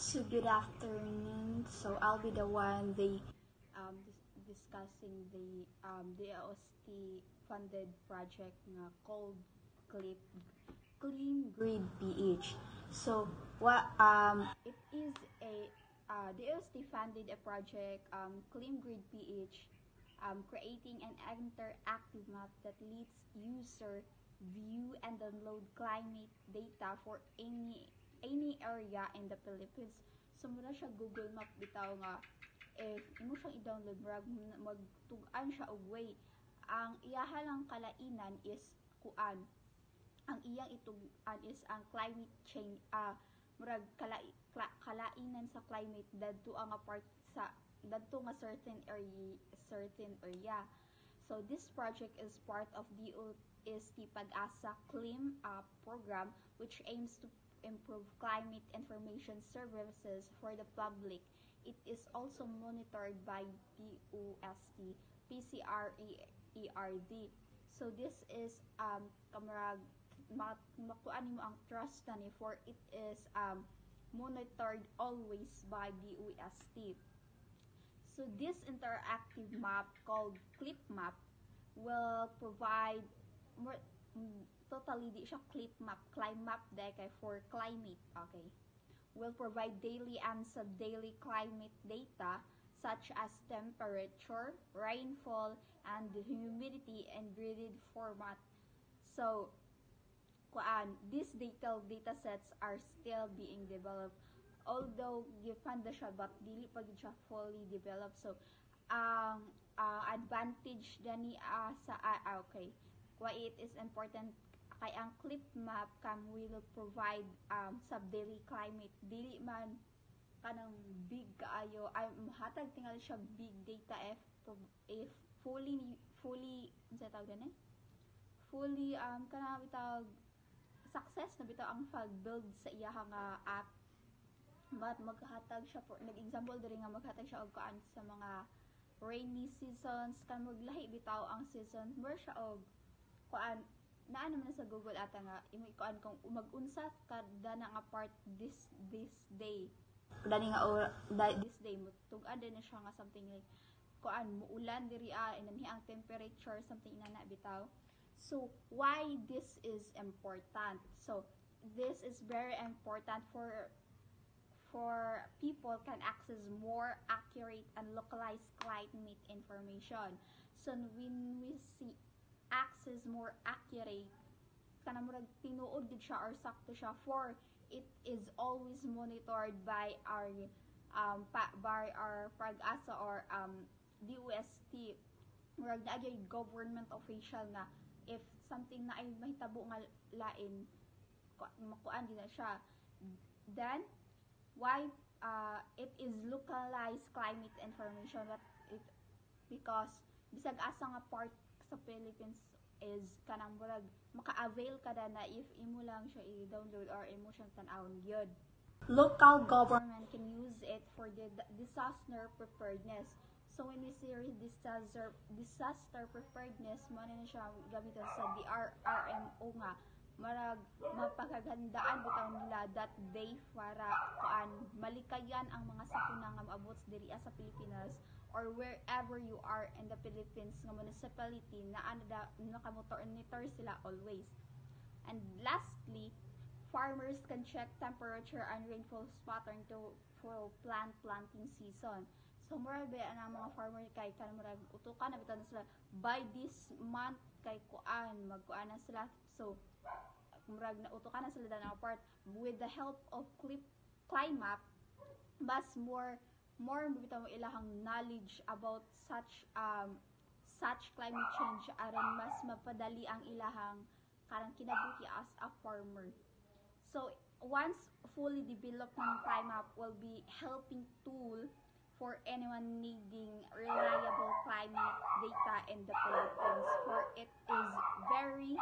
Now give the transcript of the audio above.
So good afternoon. So I'll be the one discussing the DOST funded project na called Clean Grid PH. So what it is a DOST funded a project Clean Grid PH, creating an interactive map that lets user view and download climate data for any area in the Philippines. So muna siya Google Map bitaw nga if imo siyang i-download magtug-an siya og way. Ang iyaha lang kalainan is kuan. Ang iyang itug-an is ang climate change murag kalainan sa climate dadto ang part sa dadto nga certain area. So this project is part of DOST Pag-asa CLIM program, which aims to improve climate information services for the public. It is also monitored by DOST PCRERD. So this is kamarag makuan mo ang trust na ni, for it is monitored always by DOST. So this interactive map called Clip Map will provide more, totally di siya clip map, climate map kay for climate, okay. Will provide daily and sub-daily climate data such as temperature, rainfall, and humidity in gridded format. So these detailed data sets are still being developed, although gifund siya but dili pa gid siya fully developed. So ang advantage dani sa okay, why it is important kay ang clip map will provide sub-daily climate, dili man kanang big kaayo ay mahatag tingali siya big data if fully unsa tawag ni fully kana bitawg success na bitaw ang pag-build sa iyaha nga app, but maghatag siya for nag-example diri nga maghatag siya og kaan sa mga rainy seasons kan maglahi bitaw ang season more siya og kuan naa naman sa Google ata nga imo ikuan kung mag-unsa kada na nga part this day dani nga this day mutug-an din na siya nga something like kuan muulan diri inanhi ang temperature something inana bitaw. So why this is important? So this is very important for people can access more accurate and localized climate information. So when we see access more accurate, kana murag tinuod gid siya or sakto siya, for it is always monitored by our Pag-asa or DOST, murag naa gyud government official na if something na ay mahitabo nga lain makuan din na siya. Then why it is localized climate information, that it because bisag asa nga part sa Philippines is kanang murag maka-avail kada na if imo lang siya i-download or imo siyang tan-awon gyud. Local government can use it for the disaster preparedness. So when we see disaster preparedness, mo na siya gamiton sa DRRMO nga marag mapagagandaan bitaw nila that day para kuan malikayan ang mga sakuna nga maabot diri sa Pilipinas or wherever you are in the Philippines nga municipality na naka-monitor sila always. And lastly, farmers can check temperature and rainfall pattern for planting season. So murag ba ang mga farmer kay kan murag utukan na bitaw na sila by this month kay kuan magkuan na sila. So murag na utukan na sila na part with the help of ClimMap, mas more bitaw mo ilahang knowledge about such climate change aron mas mapadali ang ilahang karang kinabuhi as a farmer. So once fully developed ng ClimMap will be helping tool for anyone needing reliable climate data in the Philippines, for it is very